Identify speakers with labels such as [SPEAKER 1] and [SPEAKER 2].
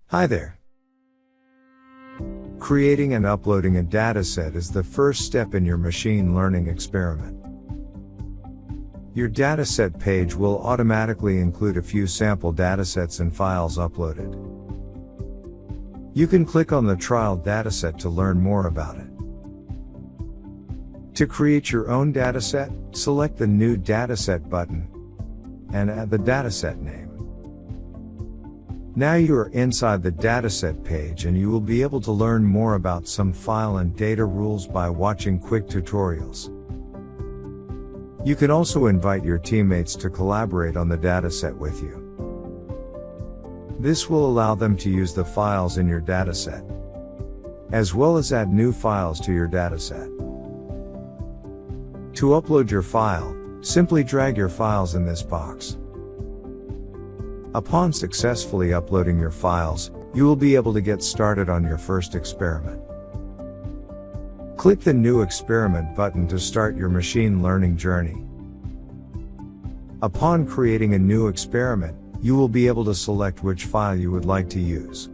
[SPEAKER 1] Hi there. Creating and uploading a dataset is the first step in your machine learning experiment. Your dataset page will automatically include a few sample datasets and files uploaded. You can click on the trial dataset to learn more about it. To create your own dataset, select the New Dataset button and add the dataset name. Now you are inside the dataset page and you will be able to learn more about some file and data rules by watching quick tutorials. You can also invite your teammates to collaborate on the dataset with you. This will allow them to use the files in your dataset, as well as add new files to your dataset. To upload your file, simply drag your files in this box. Upon successfully uploading your files, you will be able to get started on your first experiment. Click the New Experiment button to start your machine learning journey. Upon creating a new experiment, you will be able to select which file you would like to use.